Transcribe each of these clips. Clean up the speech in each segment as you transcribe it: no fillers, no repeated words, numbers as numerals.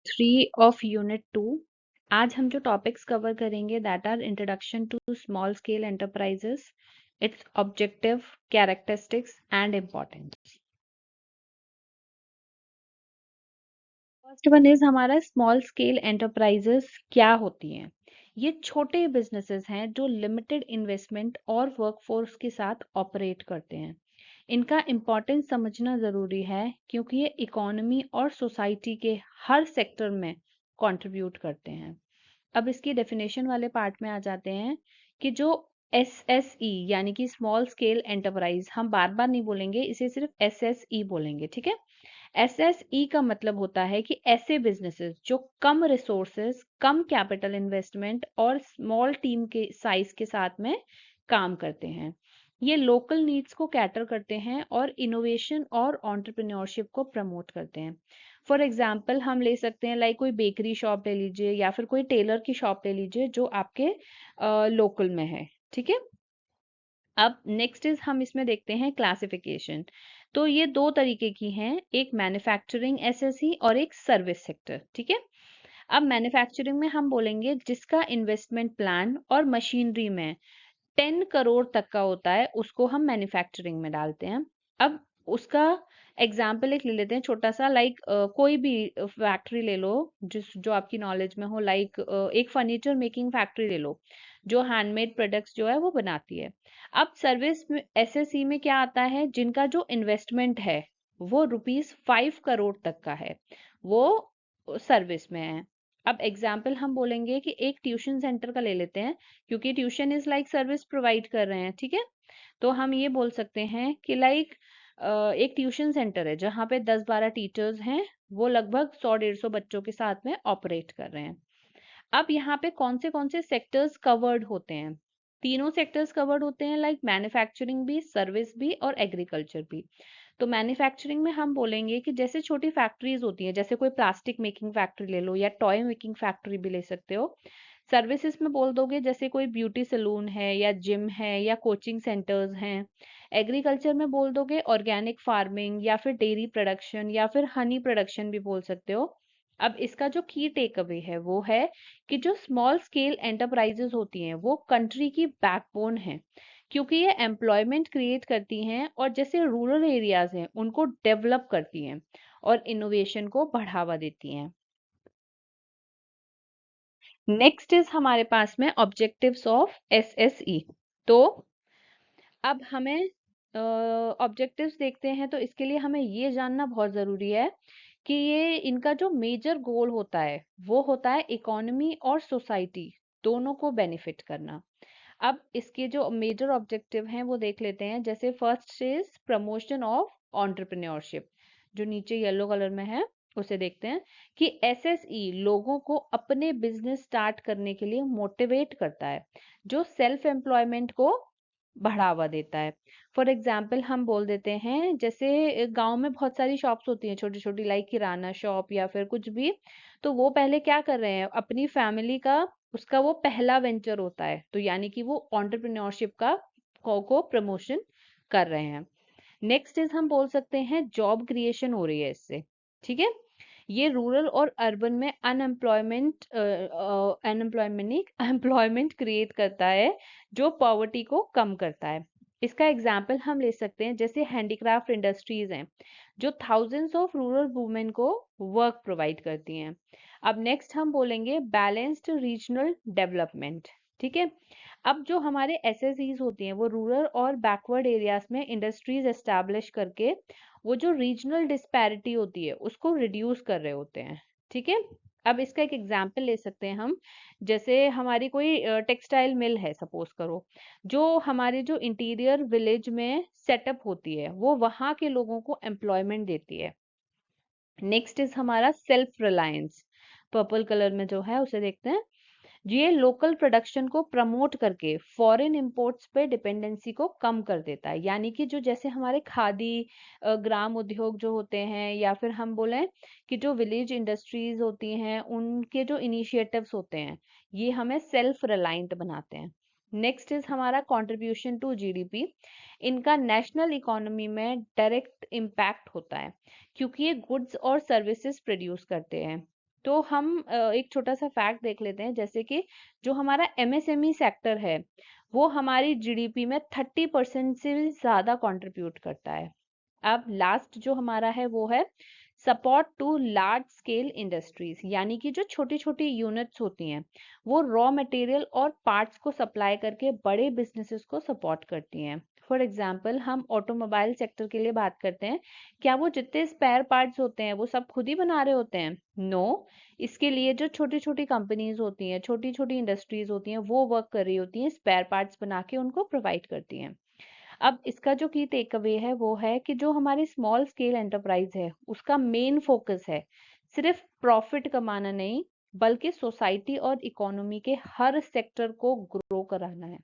3 of unit 2। आज हम जो टॉपिक्स कवर करेंगे that are introduction to small scale enterprises, its objective, characteristics and importance. First one is हमारा small scale enterprises क्या होती हैं। ये छोटे बिजनेसेस हैं जो लिमिटेड इन्वेस्टमेंट और वर्कफोर्स के साथ ऑपरेट करते हैं। इनका इम्पोर्टेंस समझना ज़रूरी है क्योंकि ये इकोनॉमी और सोसाइटी के हर सेक्टर में कंट्रीब्यूट करते हैं। अब इसकी डेफिनेशन वाले पार्ट में आ जाते हैं कि जो एसएसई यानी कि स्मॉल स्केल एंटरप्राइज, हम बार बार नहीं बोलेंगे इसे, सिर्फ एसएसई बोलेंगे, ठीक है। एसएसई का मतलब होता है कि ऐसे बिजनेसेस जो कम रिसोर्सेज, कम कैपिटल इन्वेस्टमेंट और स्मॉल टीम के साइज के साथ में काम करते हैं। ये लोकल नीड्स को कैटर करते हैं और इनोवेशन और एंटरप्रेन्योरशिप को प्रमोट करते हैं। फॉर एग्जाम्पल हम ले सकते हैं, लाइक कोई बेकरी शॉप ले लीजिए या फिर कोई टेलर की शॉप ले लीजिए जो आपके लोकल में है, ठीक है। अब नेक्स्ट इज हम इसमें देखते हैं क्लासिफिकेशन। तो ये दो तरीके की हैं, एक मैन्युफैक्चरिंग एसएसई और एक सर्विस सेक्टर, ठीक है। अब मैन्युफैक्चरिंग में हम बोलेंगे जिसका इन्वेस्टमेंट प्लान और मशीनरी में 10 करोड़ तक का होता है, उसको हम मैन्युफैक्चरिंग में डालते हैं। अब उसका एग्जाम्पल एक ले लेते हैं छोटा सा, लाइक कोई भी फैक्ट्री ले लो जिस जो आपकी नॉलेज में हो, लाइक एक फर्नीचर मेकिंग फैक्ट्री ले लो जो हैंडमेड प्रोडक्ट्स जो है वो बनाती है। अब सर्विस में एसएसई में क्या आता है, जिनका जो इन्वेस्टमेंट है वो ₹5 करोड़ तक का है, वो सर्विस में है। अब एग्जाम्पल हम बोलेंगे कि एक ट्यूशन सेंटर का ले लेते हैं, क्योंकि tuition is like service provide कर रहे हैं, ठीक है। तो हम ये बोल सकते हैं कि लाइक एक ट्यूशन सेंटर है जहाँ पे 10-12 टीचर्स हैं, वो लगभग 100-150 बच्चों के साथ में ऑपरेट कर रहे हैं। अब यहाँ पे कौन से सेक्टर्स कवर्ड होते हैं, तीनों सेक्टर्स कवर्ड होते हैं, लाइक मैन्युफैक्चरिंग भी, सर्विस भी और एग्रीकल्चर भी। तो मैन्युफैक्चरिंग में हम बोलेंगे कि जैसे छोटी फैक्ट्रीज होती हैं, जैसे कोई प्लास्टिक मेकिंग फैक्ट्री ले लो या टॉय मेकिंग फैक्ट्री भी ले सकते हो। सर्विसेज में बोल दोगे जैसे कोई ब्यूटी सैलून है या जिम है या कोचिंग सेंटर्स हैं। एग्रीकल्चर में बोल दोगे ऑर्गेनिक फार्मिंग या फिर डेयरी प्रोडक्शन या फिर हनी प्रोडक्शन भी बोल सकते हो। अब इसका जो की टेक अवे है वो है कि जो स्मॉल स्केल एंटरप्राइजेस होती हैं वो कंट्री की बैकबोन है, क्योंकि ये एम्प्लॉयमेंट क्रिएट करती हैं और जैसे रूरल एरियाज हैं उनको डेवलप करती हैं और इनोवेशन को बढ़ावा देती हैं। नेक्स्ट इज हमारे पास में ऑब्जेक्टिव्स ऑफ एसएसई। तो अब हमें ऑब्जेक्टिव्स देखते हैं, तो इसके लिए हमें ये जानना बहुत ज़रूरी है कि ये इनका जो मेजर गोल होता है वो होता है इकोनॉमी और सोसाइटी दोनों को बेनिफिट करना। अब इसके जो मेजर ऑब्जेक्टिव हैं वो देख लेते हैं, जैसे first is promotion of entrepreneurship, जो नीचे येलो कलर में है उसे देखते हैं कि एसएसई लोगों को अपने बिजनेस स्टार्ट करने के लिए मोटिवेट करता है, जो सेल्फ एम्प्लॉयमेंट को बढ़ावा देता है। फॉर एग्जाम्पल हम बोल देते हैं, जैसे गांव में बहुत सारी शॉप्स होती हैं छोटी छोटी, लाइक किराना शॉप या फिर कुछ भी। तो वो पहले क्या कर रहे हैं, अपनी फैमिली का उसका वो पहला वेंचर होता है, तो यानी कि वो एंटरप्रेन्योरशिप का को प्रमोशन कर रहे हैं। नेक्स्ट इज हम बोल सकते हैं जॉब क्रिएशन हो रही है इससे, ठीक है। ये रूरल और अर्बन में एम्प्लॉयमेंट क्रिएट करता है, जो पॉवर्टी को कम करता है। इसका एग्जाम्पल हम ले सकते हैं, जैसे हैंडीक्राफ्ट इंडस्ट्रीज हैं जो थाउजेंड्स ऑफ रूरल वुमेन को वर्क प्रोवाइड करती हैं। अब नेक्स्ट हम बोलेंगे बैलेंस्ड रीजनल डेवलपमेंट, ठीक है। अब जो हमारे एसएसईज होती हैं वो रूरल और बैकवर्ड एरियाज में इंडस्ट्रीज एस्टैब्लिश करके वो जो रीजनल डिस्पैरिटी होती है उसको रिड्यूस कर रहे होते हैं, ठीक है। अब इसका एक एग्जाम्पल ले सकते हैं हम, जैसे हमारी कोई टेक्सटाइल मिल है सपोज करो, जो हमारे जो इंटीरियर विलेज में सेटअप होती है वो वहाँ के लोगों को एम्प्लॉयमेंट देती है। नेक्स्ट इज हमारा सेल्फ रिलायंस, पर्पल कलर में जो है उसे देखते हैं। ये लोकल प्रोडक्शन को प्रमोट करके फॉरेन इंपोर्ट्स पे डिपेंडेंसी को कम कर देता है, यानी कि जो जैसे हमारे खादी ग्राम उद्योग जो होते हैं या फिर हम बोलें कि जो विलेज इंडस्ट्रीज होती हैं उनके जो इनिशिएटिव्स होते हैं ये हमें सेल्फ रिलायंट बनाते हैं। नेक्स्ट इज हमारा कंट्रीब्यूशन टू जीडीपी। इनका नेशनल इकोनॉमी में डायरेक्ट इम्पैक्ट होता है, क्योंकि ये गुड्स और सर्विसेज प्रोड्यूस करते हैं। तो हम एक छोटा सा फैक्ट देख लेते हैं, जैसे कि जो हमारा एमएसएमई सेक्टर है वो हमारी जीडीपी में 30% से भी ज्यादा कंट्रीब्यूट करता है। अब लास्ट जो हमारा है वो है support to large scale industries, यानी कि जो छोटी छोटी यूनिट्स होती हैं वो रॉ मटेरियल और पार्ट्स को सप्लाई करके बड़े बिजनेसेस को सपोर्ट करती हैं। फॉर एग्जांपल हम ऑटोमोबाइल सेक्टर के लिए बात करते हैं, क्या वो जितने स्पेयर पार्ट्स होते हैं वो सब खुद ही बना रहे होते हैं? नो। इसके लिए जो छोटी छोटी कंपनीज होती हैं, छोटी छोटी इंडस्ट्रीज होती हैं, वो वर्क कर रही होती हैं, स्पेयर पार्ट्स बना के उनको प्रोवाइड करती हैं। अब इसका जो की टेक अवे है वो है कि जो हमारी स्मॉल स्केल एंटरप्राइज है उसका मेन फोकस है सिर्फ प्रॉफिट कमाना नहीं, बल्कि सोसाइटी और इकोनॉमी के हर सेक्टर को ग्रो कराना है।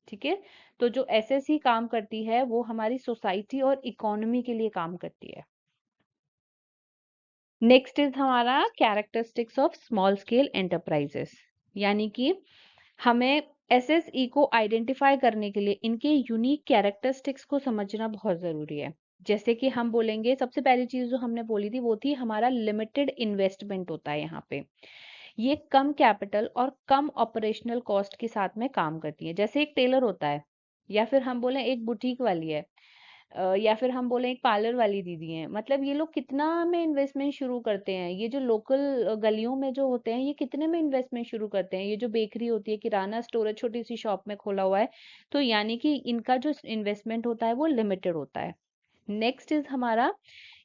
ठीक है? तो जो एसएससी काम करती है वो हमारी सोसाइटी और इकोनॉमी के लिए काम करती है। नेक्स्ट इज हमारा characteristics of small scale enterprises, यानी कि हमें एसएसई को आइडेंटिफाई करने के लिए इनके यूनिक कैरेक्टरिस्टिक्स को समझना बहुत जरूरी है। जैसे कि हम बोलेंगे, सबसे पहली चीज जो हमने बोली थी वो थी हमारा लिमिटेड इन्वेस्टमेंट होता है यहाँ पे। ये कम कैपिटल और कम ऑपरेशनल कॉस्ट के साथ में काम करती है। जैसे एक टेलर होता है, या फिर हम बोले एक बुटीक वाली है, या फिर हम बोले एक पार्लर वाली दीदी है। मतलब ये लोग कितना में इन्वेस्टमेंट शुरू करते हैं? ये जो लोकल गलियों में जो होते हैं ये कितने में इन्वेस्टमेंट शुरू करते हैं? ये जो बेकरी होती है, किराना स्टोर है, छोटी सी शॉप में खोला हुआ है, तो यानी कि इनका जो इन्वेस्टमेंट होता है वो लिमिटेड होता है। नेक्स्ट इज हमारा,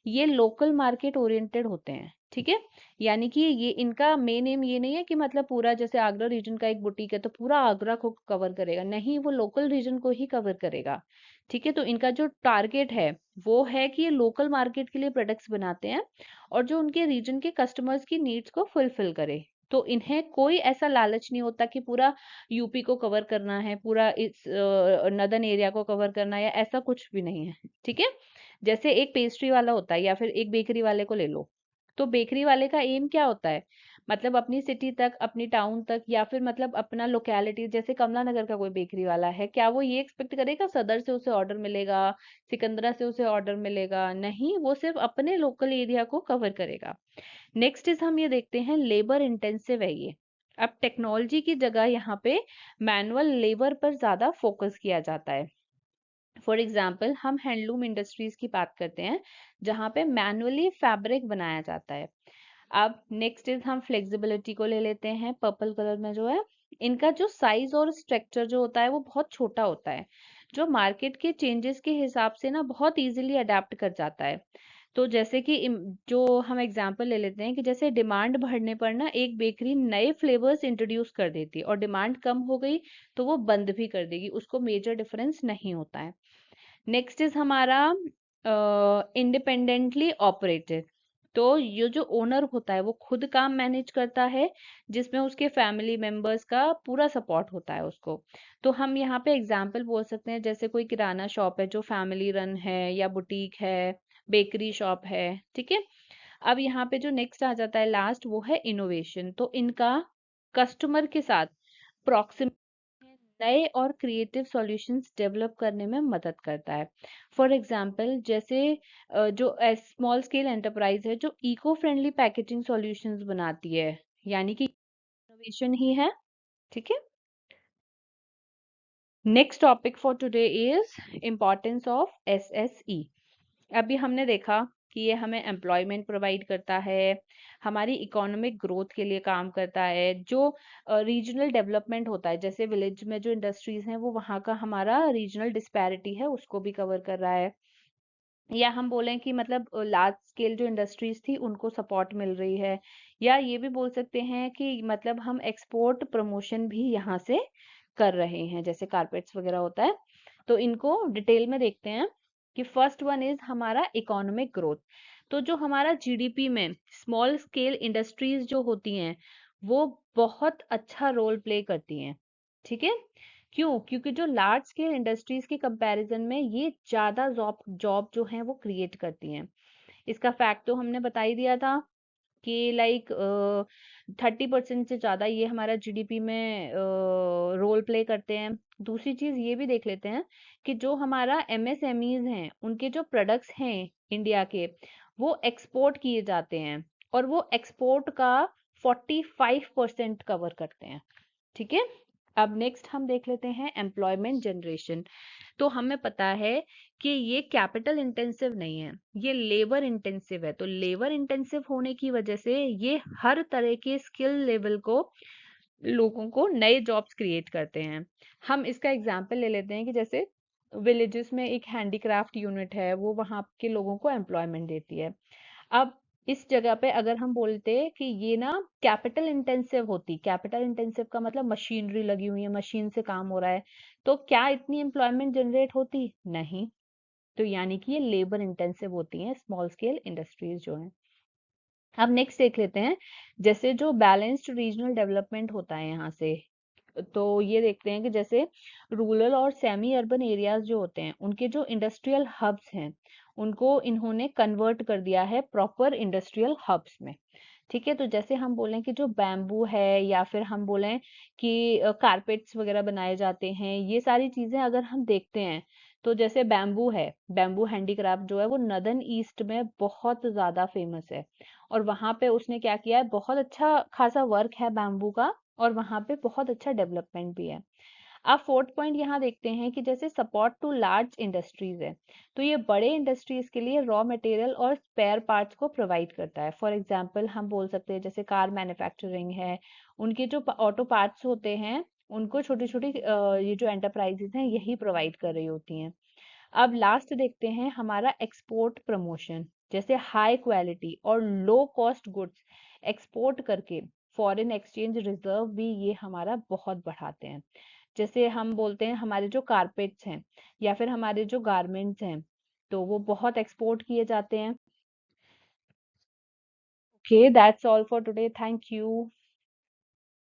ये लोकल मार्केट ओरिएंटेड होते हैं। ठीक है? यानी कि ये इनका मेन एम ये नहीं है कि मतलब पूरा, जैसे आगरा रीजन का एक बुटीक है तो पूरा आगरा को कवर करेगा, नहीं, वो लोकल रीजन को ही कवर करेगा। ठीक है? तो इनका जो टारगेट है वो है कि ये लोकल मार्केट के लिए प्रोडक्ट्स बनाते हैं और जो उनके रीजन के कस्टमर्स की नीड्स को फुलफिल करे। तो इन्हें कोई ऐसा लालच नहीं होता कि पूरा यूपी को कवर करना है, पूरा इस नदर्न एरिया को कवर करना है, या ऐसा कुछ भी नहीं है। ठीक है? जैसे एक पेस्ट्री वाला होता है या फिर एक बेकरी वाले को ले लो, तो बेकरी वाले का एम क्या होता है? मतलब अपनी सिटी तक, अपनी टाउन तक, या फिर मतलब अपना लोकेलिटी, जैसे कमला नगर का कोई बेकरी वाला है, क्या वो ये एक्सपेक्ट करेगा सदर से उसे ऑर्डर मिलेगा, सिकंदरा से उसे ऑर्डर मिलेगा? नहीं, वो सिर्फ अपने लोकल एरिया को कवर करेगा। नेक्स्ट इज हम ये देखते हैं, लेबर इंटेंसिव है ये। अब टेक्नोलॉजी की जगह यहाँ पे मैनुअल लेबर पर ज्यादा फोकस किया जाता है। फॉर एग्जाम्पल हम हैंडलूम इंडस्ट्रीज की बात करते हैं जहाँ पे मैनुअली फैब्रिक बनाया जाता है। अब नेक्स्ट इज हम फ्लेक्सिबिलिटी को ले लेते हैं, पर्पल कलर में जो है, इनका जो साइज और स्ट्रक्चर जो होता है वो बहुत छोटा होता है, जो मार्केट के चेंजेस के हिसाब से ना बहुत इजीली अडेप्ट कर जाता है। तो जैसे कि जो हम एग्जांपल ले लेते हैं कि जैसे डिमांड बढ़ने पर ना एक बेकरी नए फ्लेवर्स इंट्रोड्यूस कर देती है और डिमांड कम हो गई तो वो बंद भी कर देगी, उसको मेजर डिफरेंस नहीं होता है। नेक्स्ट इज हमारा इंडिपेंडेंटली ऑपरेटेड। तो ये जो ओनर होता है वो खुद काम मैनेज करता है, जिसमें उसके फैमिली मेंबर्स का पूरा सपोर्ट होता है उसको। तो हम यहाँ पे एग्जांपल बोल सकते हैं, जैसे कोई किराना शॉप है जो फैमिली रन है, या बुटीक है, बेकरी शॉप है। ठीक है? अब यहाँ पे जो नेक्स्ट आ जाता है लास्ट, वो है इनोवेशन। तो इनका कस्टमर के साथ प्रॉक्सिम नए और क्रिएटिव सॉल्यूशंस डेवलप करने में मदद करता है। फॉर एग्जांपल जैसे जो स्मॉल स्केल एंटरप्राइज है जो इको फ्रेंडली पैकेजिंग सॉल्यूशंस बनाती है, यानी कि इनोवेशन ही है। ठीक है? Next topic for today is importance of SSE. अभी हमने देखा कि ये हमें एम्प्लॉयमेंट प्रोवाइड करता है, हमारी इकोनॉमिक ग्रोथ के लिए काम करता है, जो रीजनल डेवलपमेंट होता है, जैसे विलेज में जो इंडस्ट्रीज हैं वो वहाँ का हमारा रीजनल डिस्पैरिटी है उसको भी कवर कर रहा है। या हम बोलें कि मतलब लार्ज स्केल जो इंडस्ट्रीज थी उनको सपोर्ट मिल रही है। या ये भी बोल सकते हैं कि मतलब हम एक्सपोर्ट प्रमोशन भी यहाँ से कर रहे हैं, जैसे कारपेट्स वगैरह होता है। तो इनको डिटेल में देखते हैं कि फर्स्ट वन इज हमारा इकोनॉमिक ग्रोथ। तो जो हमारा जीडीपी में स्मॉल स्केल इंडस्ट्रीज जो होती हैं वो बहुत अच्छा रोल प्ले करती हैं। ठीक है? क्यों? क्योंकि जो लार्ज स्केल इंडस्ट्रीज के कंपैरिजन में ये ज्यादा जॉब जॉब जो है वो क्रिएट करती हैं। इसका फैक्ट तो हमने बता ही दिया था कि लाइक 30% से ज्यादा ये हमारा जीडीपी में रोल प्ले करते हैं। दूसरी चीज ये भी देख लेते हैं कि जो हमारा एमएसएमईज हैं उनके जो प्रोडक्ट्स हैं इंडिया के, वो एक्सपोर्ट किए जाते हैं। और वो एक्सपोर्ट का 45% कवर करते हैं। ठीक है। अब नेक्स्ट हम देख लेते हैं एम्प्लॉयमेंट जनरेशन। तो हमें पता है कि ये कैपिटल इंटेंसिव नहीं है, ये लेबर इंटेंसिव है। तो लेबर इंटेंसिव होने की वजह से ये हर तरह के स्किल लेवल को लोगों को नए जॉब्स क्रिएट करते हैं। हम इसका एग्जांपल ले लेते हैं कि जैसे विलेजेस में एक हैंडीक्राफ्ट यूनिट है, वो वहाँ के लोगों को एम्प्लॉयमेंट देती है। अब इस जगह पे अगर हम बोलते कि ये ना कैपिटल इंटेंसिव होती, कैपिटल इंटेंसिव का मतलब मशीनरी लगी हुई है, मशीन से काम हो रहा है, तो क्या इतनी एम्प्लॉयमेंट जनरेट होती? नहीं। तो यानी कि ये लेबर इंटेंसिव होती हैं स्मॉल स्केल इंडस्ट्रीज जो हैं। अब नेक्स्ट देख लेते हैं, जैसे जो बैलेंस्ड रीजनल डेवलपमेंट होता है यहाँ से, तो ये देखते हैं कि जैसे रूरल और सेमी अर्बन एरियाज जो होते हैं, उनके जो इंडस्ट्रियल हब्स हैं, उनको इन्होंने कन्वर्ट कर दिया है प्रॉपर इंडस्ट्रियल हब्स में। ठीक है। तो जैसे हम बोलें कि जो बैम्बू है, या फिर हम बोलें कि कारपेट्स वगैरह बनाए जाते हैं, ये सारी चीजें अगर हम देखते हैं, तो जैसे बैम्बू है, बैम्बू हैंडीक्राफ्ट जो है वो नदर्न ईस्ट में बहुत ज्यादा फेमस है। और वहां पे उसने क्या किया है, बहुत अच्छा खासा वर्क है बैम्बू का, और वहां पे बहुत अच्छा डेवलपमेंट भी है। आप फोर्थ पॉइंट यहाँ देखते हैं कि जैसे सपोर्ट टू लार्ज इंडस्ट्रीज है, तो ये बड़े इंडस्ट्रीज के लिए रॉ मटेरियल और स्पेयर पार्ट्स को प्रोवाइड करता है। फॉर एग्जांपल हम बोल सकते हैं जैसे कार मैन्युफैक्चरिंग है, उनके जो ऑटो पार्ट्स होते हैं, उनको छोटी छोटी ये जो एंटरप्राइजेस हैं यही प्रोवाइड कर रही होती हैं। अब लास्ट देखते हैं हमारा एक्सपोर्ट प्रमोशन। जैसे हाई क्वालिटी और लो कॉस्ट गुड्स एक्सपोर्ट करके फॉरेन एक्सचेंज रिजर्व भी ये हमारा बहुत बढ़ाते हैं। जैसे हम बोलते हैं हमारे जो कारपेट्स हैं, या फिर हमारे जो गारमेंट्स हैं, तो वो बहुत एक्सपोर्ट किए जाते हैं। Okay, that's all for today, thank you.